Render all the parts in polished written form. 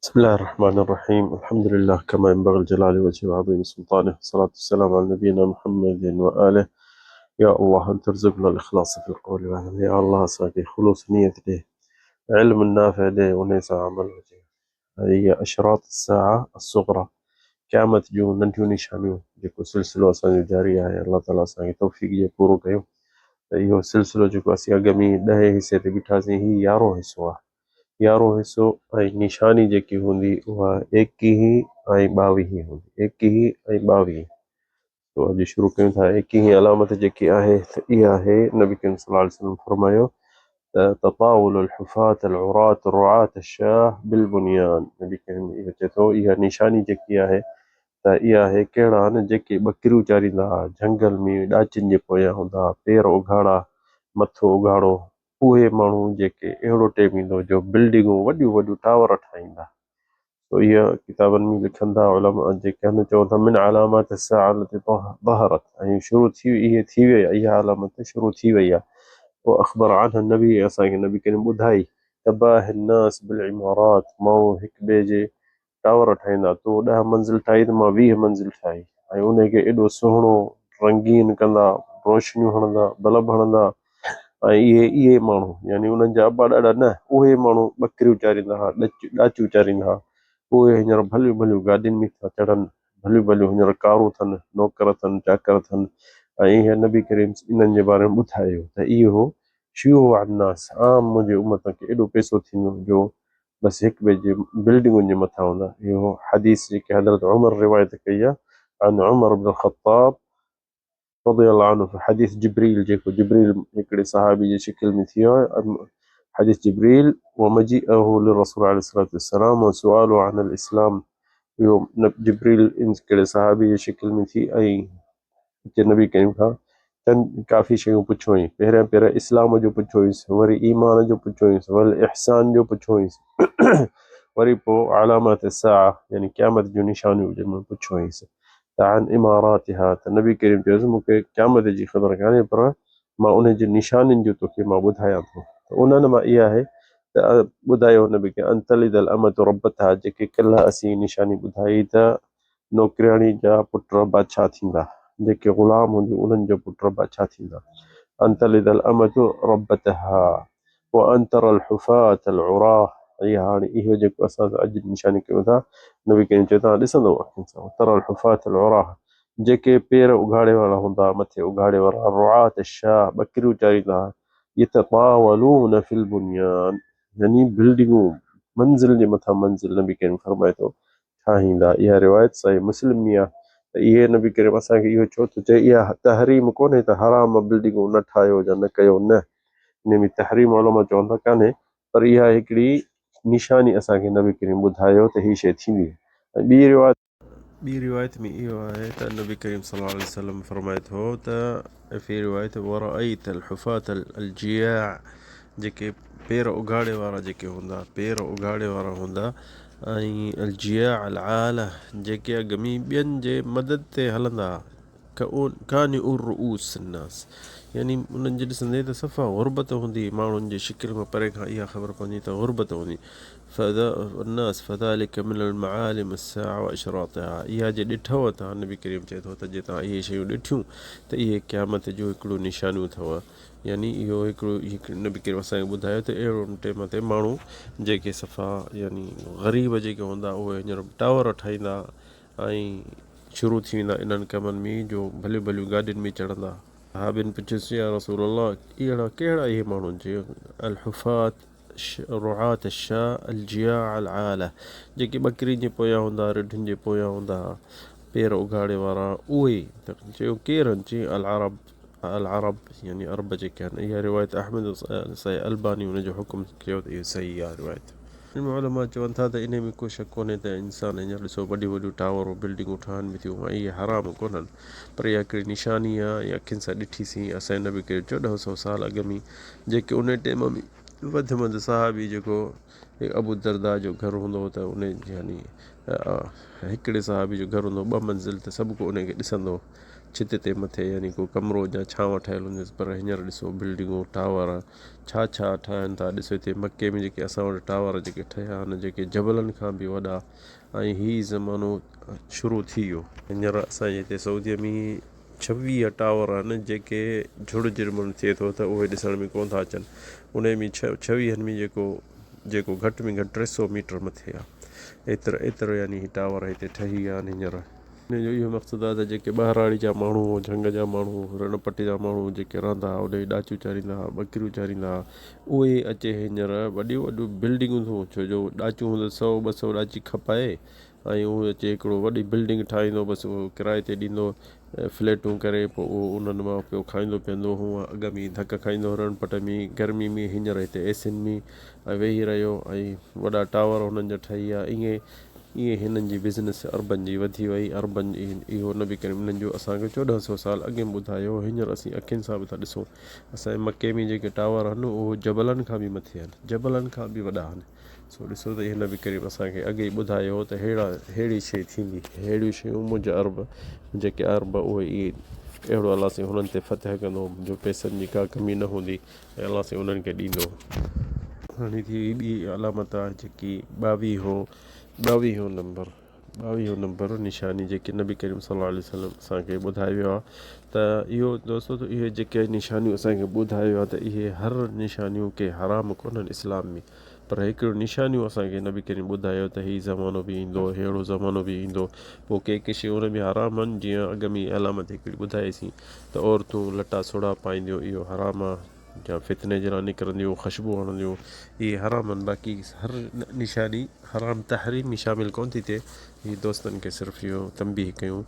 بسم الله الرحمن الرحيم. الحمد لله كما ينبغي الجلال وجه وعظيم سلطانه، والصلاة والسلام على نبينا محمد وآله. يا الله أن ترزقنا الإخلاص في القول والعمل. يا الله ساقي خلوص نية له، علم النافع له، وليس عمل وجه. هي أشراط الساعة الصغرى. قیامت جون नंढियूं निशानियूं जेको सिलसिलो असांजो जारी आहे, अलाह ताला असांखे तौफ़ीक़ ॾिए पूरो कयो त इहो सिलसिलो जेको असीं अॻ में 10 हिसे ते बीठासीं, ही 11हों हिसो आहे। 11हों हिसो ऐं निशानी जेकी हूंदी उहा 21 ऐं 22 हूंदी। 21 ऐं 22 तो अॼु शुरू कयूं था। 21 अलामत जेकी आहे त इहा आहे, नबी करीम सल्लल्लाहु अलैहि वसल्लम फरमायो त तताउल الحفاة العراة الرعاة الشاة بالبنيان। नबी करीम इहो चए थो, इहा निशानी जेकी आहे त इहा आहे कहिड़ा आहिनि जेके ॿकरियूं चारींदा हुआ झंगल में, ॾाचिन जे पोयां हूंदा, पेर उघाड़ा, मथो उघाड़ो। उहे माण्हू जेके अहिड़ो टाइम ईंदो जो बिल्डिंगूं वॾियूं वॾियूं टावर ठाहींदा। तो इहा किताबनि में लिखनि था उलमा जेके आहिनि, चवनि था मिन अलामत الساعة ظهرت، ऐं शुरू थी इहे थी वई आहे, इहा अलामत शुरू थी वई आहे। पोइ अख़बर عنها नबी, असांखे नबी करीम ॿुधाई तबाह الناس بالعمارات، माण्हू हिक ॿिए जे टावर ठाहींदा। तो 10 मंज़िल ठाही त मां 20 मंज़िल ठाही, ऐं उनखे एॾो सुहिणो रंगीन कंदा, रोशनियूं हणंदा, बल्ब हणंदा। ऐं इहे माण्हू यानी उन्हनि जा अबा ॾाॾा न, उहे माण्हू ॿकरियूं चारींदा हुआ, ॾाचियूं चारींदा हुआ। उहे हींअर भलियूं भलियूं गाॾियुनि में था चढ़नि, भलियूं भलियूं हींअर कारूं अथनि, नौकर अथनि, चाकर अथनि। ऐं हीअ नबी करीम इन्हनि जे बारे में ॿुधायो त इहो शियो अन्नास, आम मुंहिंजे उमत खे एॾो पैसो थींदो जो बसि हिक ॿिए जे बिल्डिंगुनि जे मथां हूंदा। इहो हदीस जेके हज़रत उमर रिवायत कई आहे, अन उमर बिन ख़त्ताब रज़ी अल्लाह अन्हु, हदीस जिब्रील, जेको जिब्रील हिकिड़े सहाबी जी शिकिल में थियो आहे। हदीस जिब्रील वमजीअहु लिरसूल अलैहि वसल्लम वसुआलु अन अल इस्लाम। इहो जिब्रील इन कहिड़े सहाबी जी शिकिल में थी, ऐं हिते नबी करीम खां चंद काफ़ी शयूं पुछो हुई। पहिरियां इस्लाम जो पुछो हुयुसि, वरी ईमान जो पुछो हुयुसि, वरी इहसान जो पुछो हुयुसि, वरी पोइ अलामत साअ यानी क़यामत जूं निशानियूं जंहिं महिल पुछो हुयुसि। त अन इमारातिहा, त नबी करीम चयोसि मूंखे क़यामत जी ख़बर कान्हे, पर मां उन जी निशानियुनि जो तोखे मां ॿुधायां थो। त उन्हनि मां इहा आहे त ॿुधायो नबी खे अंतलिदल अमत रबतहा, जेके कल्ह असीं निशानी ॿुधाई त नौकिरियाणी जा पुट बादशाह थींदा, जेके ग़ुलाम हूंदियूं उन्हनि जो पुट बादशाह थींदा। अंतलिदल अमत रबतहा व अंतरल हुफ़ात अल उराह। इहा हाणे इहो जेको असां अॼु निशानी कयूं था, नबी करीम चयो तव्हां ॾिसंदो अखियुनि सां, तरल हुफ़ात अल उराह, जेके पेर उघाड़े वारा हूंदा, मथे उघाड़े वारा, रुआत शाह, ॿकरियूं चारींदा, यततावलून फिल बुनियान, यानी बिल्डिंगूं मंज़िल जे मथां मंज़िल नबी करीम फरमाए थो ठाहींदा। इहा रिवायत सही मुस्लिम में आहे। त इहे नबी करीम असांखे इहो छो थो चए, इहा तहरीम कोन्हे त हराम बिल्डिंगूं न ठाहियो या न कयो, न, इन में तहरीम उलमा चवंदा कान्हे, पर इहा हिकिड़ी निशानी असांखे नबी करीम ॿुधायो त हीअ शइ थींदी। ऐं ॿी रिवायत में इहो आहे त नबी करीम सल्लल्लाहु अलैहि वसल्लम फरमाए थो त फ़ी रिवायत वरअयत अल हुफ़ात अल जिया, जेके पेर उघाड़े वारा जेके हूंदा, पेर उघाड़े वारा हूंदा, ऐं अल जिया अल आला, जेके अॻ में ॿियनि जे मदद ते हलंदा, कानी उर रूस नास, यानी उन्हनि जे ॾिसंदे त सफ़ा ग़ुरबत हूंदी, माण्हुनि जे शिकिल में परे खां इहा ख़बर पवंदी त ग़ुरबत हूंदी। الناس فذلك من المعالم الساعة وأشراطها، इहा जे ॾिठव तव्हां, नबी करीम चए थो त जे तव्हां इहे शयूं ॾिठियूं त इहे क़यामत जो हिकिड़ो निशानियूं अथव। यानी इहो हिकिड़ो नबी करीम असांखे ॿुधायो त अहिड़ो टाइम ते माण्हू जेके सफ़ा यानी ग़रीब जेके हूंदा, उहे हींअर टावर ठाहींदा ऐं शुरू थी वेंदा इन्हनि कमनि में, जो भलियूं भलियूं गाॾियुनि में चढ़ंदा। हा बिन पुछियोसि या रसूल अल्लाह, अहिड़ा कहिड़ा इहे माण्हू जे अल हुफ़ात रुआत शाह अल जिया अल आला, जेके ॿकरियुनि जे पोयां हूंदा, रिढुनि जे पोयां हूंदा, पेर उघाड़े वारा, उहे त चयो केरु आहिनि? चई अल अरब, अल अरब यानी अरब जेके आहिनि। इहा रिवायत अहमद सही अलबानी हुनजो हुकुम कयो त इहो सही आहे रिवायत। मां चवनि था त इन में को शक कोन्हे त इंसान हींअर ॾिसो वॾियूं वॾियूं टावर बिल्डिंगूं ठहनि बि थियूं, ऐं इहे हराम कोन्हनि, पर इहा हिकिड़ी निशानी आहे, इहा अखियुनि सां ॾिठीसीं असांजे नबी करीम 1400 साल अॻ में, जेके उन टाइम में वधि में वधि साहबी जेको अबू दरदा जो घरु हूंदो हो, त उन यानी हिकिड़े साहबी जो घरु हूंदो 2 मंज़िल, त सभु को उनखे ॾिसंदो, छित ते मथे यानी को कमिरो या छांव ठहियल हूंदसि, पर हींअर ॾिसो बिल्डिंगूं टावर छा छा ठहनि था। ॾिसो हिते मके में जेके असां वटि टावर जेके ठहिया आहिनि, जेके जबलनि खां बि वॾा, ऐं हीउ ज़मानो शुरू थी वियो। हींअर असांजे हिते सऊदीअ में 26 टावर आहिनि जेके झुड़ झिरमुड़ थिए थो त उहे ॾिसण में कोन था अचनि। उन में 26 में जेको घटि में घटि 300 मीटर मथे आहे, एतिरो यानी ही टावर हिते ठही विया आहिनि हींअर। हिन जो इहो मक़सदु आहे त जेके ॿाहिराड़ी जा माण्हू, झंग जा माण्हू, रण पटे जा माण्हू जेके रहंदा हुआ, उन ॾाचियूं चाढ़ींदा हुआ, ॿकरियूं चाढ़ींदा हुआ, उहे अचे हींअर वॾियूं वॾियूं बिल्डिंगूं थो, छो जो ॾाचियूं हूंदो 100-200 ॾाची खपाए, ऐं उहो अचे हिकिड़ो वॾी बिल्डिंग ठाहींदो, बसि उहो किराए ते ॾींदो, फ्लैटूं करे, पोइ उहो उन्हनि मां पियो खाईंदो पीअंदो। हूअं अॻ में धक खाईंदो रण पट में गर्मी में, हींअर हिते एसियुनि में वेही रहियो, ऐं वॾा टावर हुननि जा ठही विया। ईअं हिननि जी बिज़नेस अरबन जी वधी वई। अरबन इहो न बि करे हिननि जो असांखे 1400 साल अॻे में ॿुधायो। हींअर असीं अखियुनि सां बि था ॾिसूं। असांजे मके में जेके टावर आहिनि उहो जबलनि खां बि मथे आहिनि, जबलनि खां बि वॾा आहिनि। सो ॾिसो त हिन बि करे असांखे अॻे ई ॿुधायो त अहिड़ी शइ थींदी। अहिड़ियूं शयूं मुंहिंजा अरब जेके अरब उहे इहे अहिड़ो अलाह साईं हुननि ते फतह कंदो जो पैसनि जी का कमी न हूंदी, ऐं अलाह साईं उन्हनि खे ॾींदो। हाणे थी ॿी अलामत आहे जेकी 22 नंबर निशानी जेके नबी करीम सल्लल्लाहु अलैहि वसल्लम असांखे ॿुधायो वियो आहे। त इहो दोस्तो, त इहे जेके निशानियूं असांखे ॿुधायो आहे, त इहे हर निशानियूं के हराम कोन्हनि इस्लाम में, पर हिकिड़ो निशानियूं असांखे नबी करीम ॿुधायो त हीउ ज़मानो बि ईंदो, अहिड़ो ज़मानो बि ईंदो। पोइ के शयूं उन में हराम आहिनि, जीअं अॻ में अलामत हिकिड़ी ॿुधाईसीं त औरतूं लटा सोढ़ा पाईंदियूं, इहो हराम आहे। या फितने जहिड़ा निकिरंदियूं, ख़ुशबू हणंदियूं, इहे हराम आहिनि। बाक़ी हर निशानी हराम तहरीम में शामिलु कोन थी थिए। हीअ दोस्तनि खे सिर्फ़ु इहो तंबीह कयूं।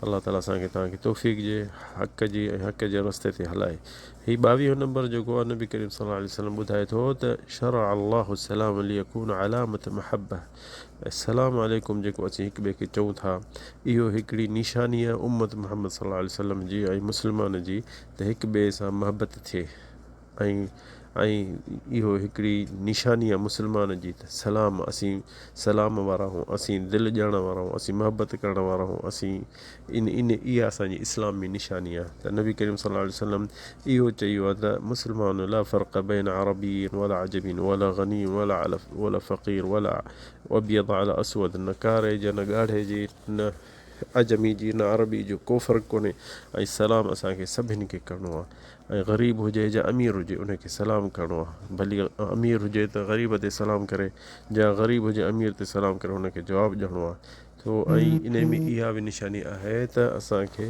अलाह ताला असांखे तव्हांखे तौफ़ीक़ ॾिए, हक़ जे रस्ते ते हलाए। हीउ 22 नंबर जेको आहे नबी करीम सल्लल्लाहु अलैहि वसल्लम ॿुधाए थो त शरअ अल्लाहु सलाम लियकुन अलामत महब्बह। सलाम अलैकुम जेको असीं हिक ॿिए खे चऊं था, इहो हिकिड़ी निशानी आहे उम्मत मुहम्मद सल्लल्लाहु अलैहि वसल्लम जी ऐं मुस्लमान जी, त हिक ॿिए सां महबत थिए। ऐं इहो हिकिड़ी निशानी आहे मुस्लमान जी, त सलाम, असीं सलाम वारा हूं, असीं दिलि ॾियण वारा हूं, असीं महबत करण वारा हूं, असीं इहा असांजी इस्लाम में निशानी आहे। त नबी करीम सल्लल्लाहु अलैहि वसल्लम इहो चयो आहे त मुस्लमान ला फ़र्क़ बैन अरबीन वला अजमीन वला गनीम वला फ़क़ीर वला अबियद अला असवद। न कारे जी, न ॻाढ़े जी, न अजमी जी, न अरबी जो, को फ़र्क़ु कोन्हे। ऐं सलाम असांखे सभिनी खे करिणो आहे। ऐं ग़रीब हुजे या अमीर हुजे, उनखे सलाम करिणो आहे। भली अमीर हुजे त ग़रीब ते सलाम करे, या ग़रीब हुजे अमीर ते सलाम करे, उनखे जवाबु ॾियणो आहे। तो ऐं इन में इहा बि निशानी आहे त असांखे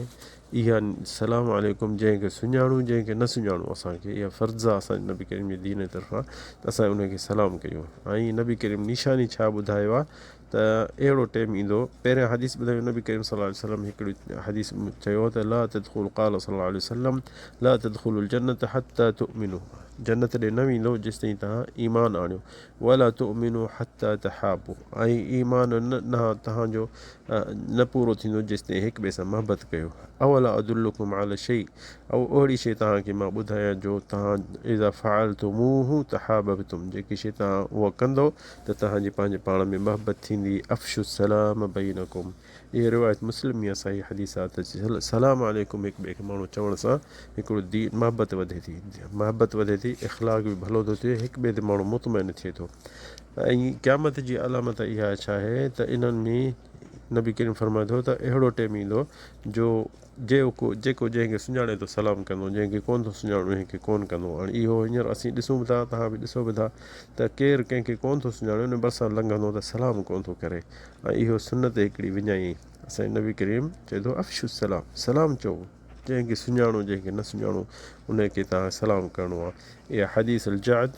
इहा सलाम अलैकुम जंहिंखे सुञाणूं, जंहिंखे न सुञाणूं, असांखे इहा फ़र्ज़ु आहे असांजे नबी करीम जी दीन जी तरफ़ां त असां उनखे सलाम कयूं। ऐं नबी करीम निशानी छा ॿुधायो आहे त अहिड़ो टाइम ईंदो। पहिरियां हदीस ॿुधायो नबी करीम सल्लल्लाहु अलैहि वसल्लम, हिकिड़ी हदीस चयो त ला तदखुलु क़ाल सल्लल्लाहु अलैहि वसल्लम ला तदखुलुल जन्नत हत्ता तुमिनू। जन्नत ॾे न वेंदो जेसि ताईं तव्हां ईमान आणियो। वला तुमिनू हत्ता तहाबू। ऐं ईमान न तव्हांजो न पूरो थींदो जेसि ताईं हिक ॿिए सां महबत कयो। अवला अदुल्लुकुम अला शै, ऐं ओहिड़ी शइ तव्हांखे मां ॿुधायां जो तव्हां इज़ा फ़अलतुमूहु तहाबबतुम, जेकी शइ तव्हां उहा कंदो त तव्हांजी पंहिंजे पाण में महबत थींदी। अफ़शु सलाम बैनकुम। इहा रिवायत मुस्लिम में सही हदीस आहे त सलाम अलैकुम हिक ॿिए खे माण्हू चवण सां हिकिड़ो महबत वधे थी, इख़लाक़ बि भलो थो थिए, हिक ॿिए ते माण्हू मुतमइन थिए थो। ऐं क़यामत जी अलामत इहा छा आहे त इन्हनि में नबी करीम फरमाए थो त अहिड़ो टाइम ईंदो जो जेको जंहिंखे सुञाणे थो सलाम कंदो, जंहिंखे कोन थो सुञाणे उनखे कोन कंदो। हाणे इहो हींअर असीं ॾिसूं बि था, तव्हां बि ॾिसो बि था त केरु कंहिंखे कोन थो सुञाणे, उन भरिसां लंघंदो त सलाम कोन थो करे। ऐं इहो सुनत हिकिड़ी विञाई असांजे नबी करीम चए थो अफ़शु सलाम, सलाम चओ, जंहिंखे सुञाणो, जंहिंखे न सुञाणो, उनखे तव्हां सलाम करिणो आहे। इहा हदीस अल-जअद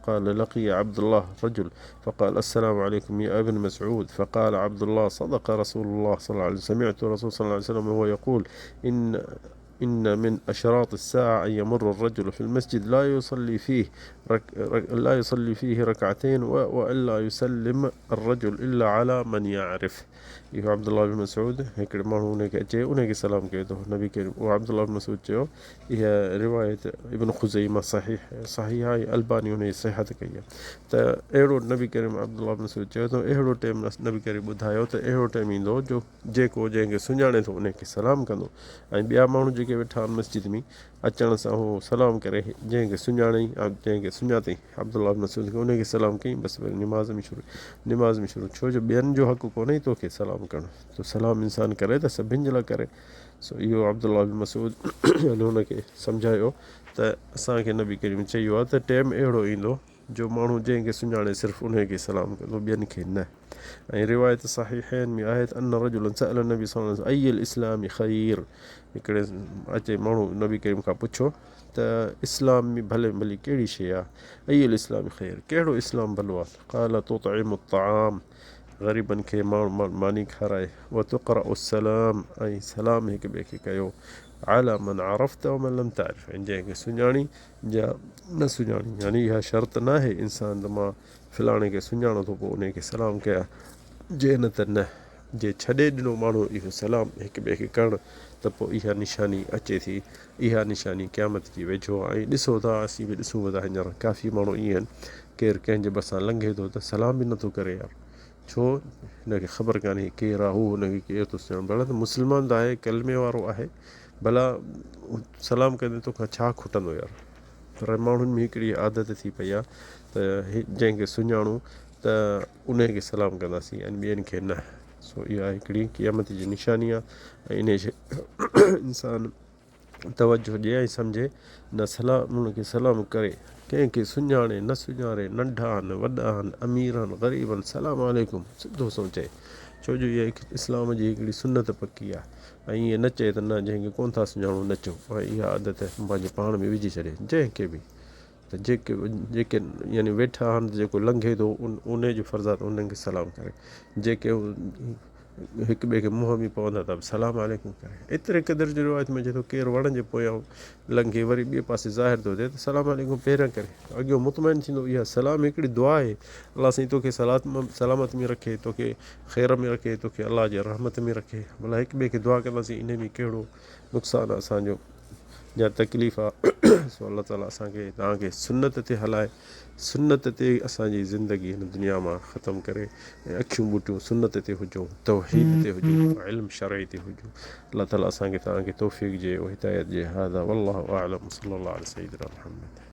قال لقي عبد الله رجل فقال السلام عليكم يا ابن مسعود فقال عبد الله صدق رسول الله صلى الله عليه وسلم سمعت رسول صلى الله عليه وسلم وهو يقول إن من أشراط الساعة أن يمر الرجل في المسجد لا يصلي فيه ركعتين وإلا يسلم الرجل إلا على من يعرف. इहो अब्दुल्लाह बिन मसूद हिकिड़े माण्हू उनखे अचे उनखे सलाम कयो थो नबी करीम उहो अब्दुल्लाह बिन मसूद चयो इहा रिवायत इब्न खुज़ैमा सही आहे अलबानी उनजी सिहत कई आहे त अहिड़ो नबी करीम अब्दुल्लाह बिन मसूद चयो थो अहिड़ो टाइम नबी करीम ॿुधायो त अहिड़ो टाइम ईंदो जो जेको जंहिंखे सुञाणे थो उनखे सलाम कंदो ऐं ॿिया माण्हू जेके वेठा आहिनि मस्जिद में अचण सां उहो सलाम करे जंहिंखे सुञाणई जंहिंखे सुञातई अब्दुल्लाह बिन मसूद खे उनखे सलाम कयईं बसि वरी निमाज़ में शुरू छो जो ॿियनि जो हक़ु कोन्हे तोखे सलाम करणु तो सलाम इंसान करे त सभिनि जे लाइ करे सो इहो अब्दुल्लाह बिन मसूद हुनखे सम्झायो त असांखे नबी करीम चयो आहे त टाइम अहिड़ो ईंदो जो माण्हू जंहिंखे सुञाणे सिर्फ़ु उनखे सलाम कंदो ॿियनि खे न ऐं रिवायत सहीहैन में आहे त अन रजुलन सअल नबी सल्लल्लाहु अलैहि वसल्लम अय्युल इस्लामी ख़ैर हिकिड़े अचे माण्हू नबी करीम खां पुछो त इस्लाम में भली कहिड़ी शइ आहे अय्युल इस्लामी ख़ैर कहिड़ो इस्लाम भलो आहे क़ाल तुतइमु ताम ग़रीबनि खे मानी खाराए व तुक़रअ सलाम ऐं सलाम हिक ॿिए खे कयो आला मन अरफ़्त व मन लम तारिफ़ ऐं जंहिंखे सुञाणी या न सुञाणी यानी इहा शर्त न आहे इंसान त मां फलाणे खे सुञाणो थो पोइ उनखे सलाम कयां जे न त न जे छॾे ॾिनो माण्हू इहो सलाम हिक ॿिए खे करणु त पोइ इहा निशानी अचे थी इहा निशानी क़यामत जी वेझो आहे ऐं ॾिसो था असीं बि ॾिसूं था हींअर काफ़ी माण्हू ईअं आहिनि केरु कंहिंजे भरिसां लंघे थो त सलाम बि नथो करे यार छो हिनखे ख़बर कान्हे केरु आहे हू हुनखे केरु थो सुञाणे भला त मुस्लमान त आहे कलमे वारो आहे भला सलाम कंदे तोखां छा खुटंदो यार पर माण्हुनि में हिकिड़ी आदत थी पई आहे त जंहिंखे सुञाणूं त उनखे सलाम कंदासीं ऐं ॿियनि खे न सो इहा हिकिड़ी क़यामत जी निशानी आहे ऐं इन शइ इंसानु तवजो ॾिए ऐं सम्झे न उनखे सलाम करे कंहिंखे सुञाणे न सुञाणे नंढा आहिनि वॾा आहिनि अमीर आहिनि ग़रीब आहिनि सलाम वालेकुम सिधो सो चए छो जो इहा इस्लाम जी हिकिड़ी सुनत पकी आहे ऐं ईअं न चए त न जंहिंखे कोन था सुञाणो न चओ ऐं इहा आदत पंहिंजे पाण में विझी छॾे जंहिंखे बि त जेके यानी वेठा आहिनि जेको लंघे थो उन जो फर्ज़ु आहे त उन्हनि खे सलाम करे जेके हिक ॿिए खे मुंहं में पवंदा त सलाम वालेकुम करे एतिरे क़दुरु जी रिवायत में जेको केरु वण जे पोयां लंघे वरी ॿिए पासे ज़ाहिर थो थिए त सलाम वालेकुम पहिरियां करे अॻियो मुतमइन थींदो इहा सलाम हिकिड़ी दुआ आहे अलाह साईं तोखे सलामत में रखे तोखे ख़ैर में रखे तोखे अलाह जे रहमत में रखे भला हिक ॿिए खे दुआ कंदासीं इन में कहिड़ो नुक़सानु आहे असांजो या तकलीफ़ आहे सो अलाह ताला असांखे तव्हांखे सुनत ते हलाए सुनत ते असांजी ज़िंदगी हिन दुनिया मां ख़तमु करे ऐं अखियूं ॿुटियूं सुनत ते हुजूं तौहीद ते हुजूं इल्मु शरई ते हुजूं अलाह ताला असांखे तव्हांखे तौफ़ीक़ ॾिए हिदायत ॾिए हाज़ा वल्लाहु अअलम सल्लल्लाहु अला सय्यिदिना मुहम्मद।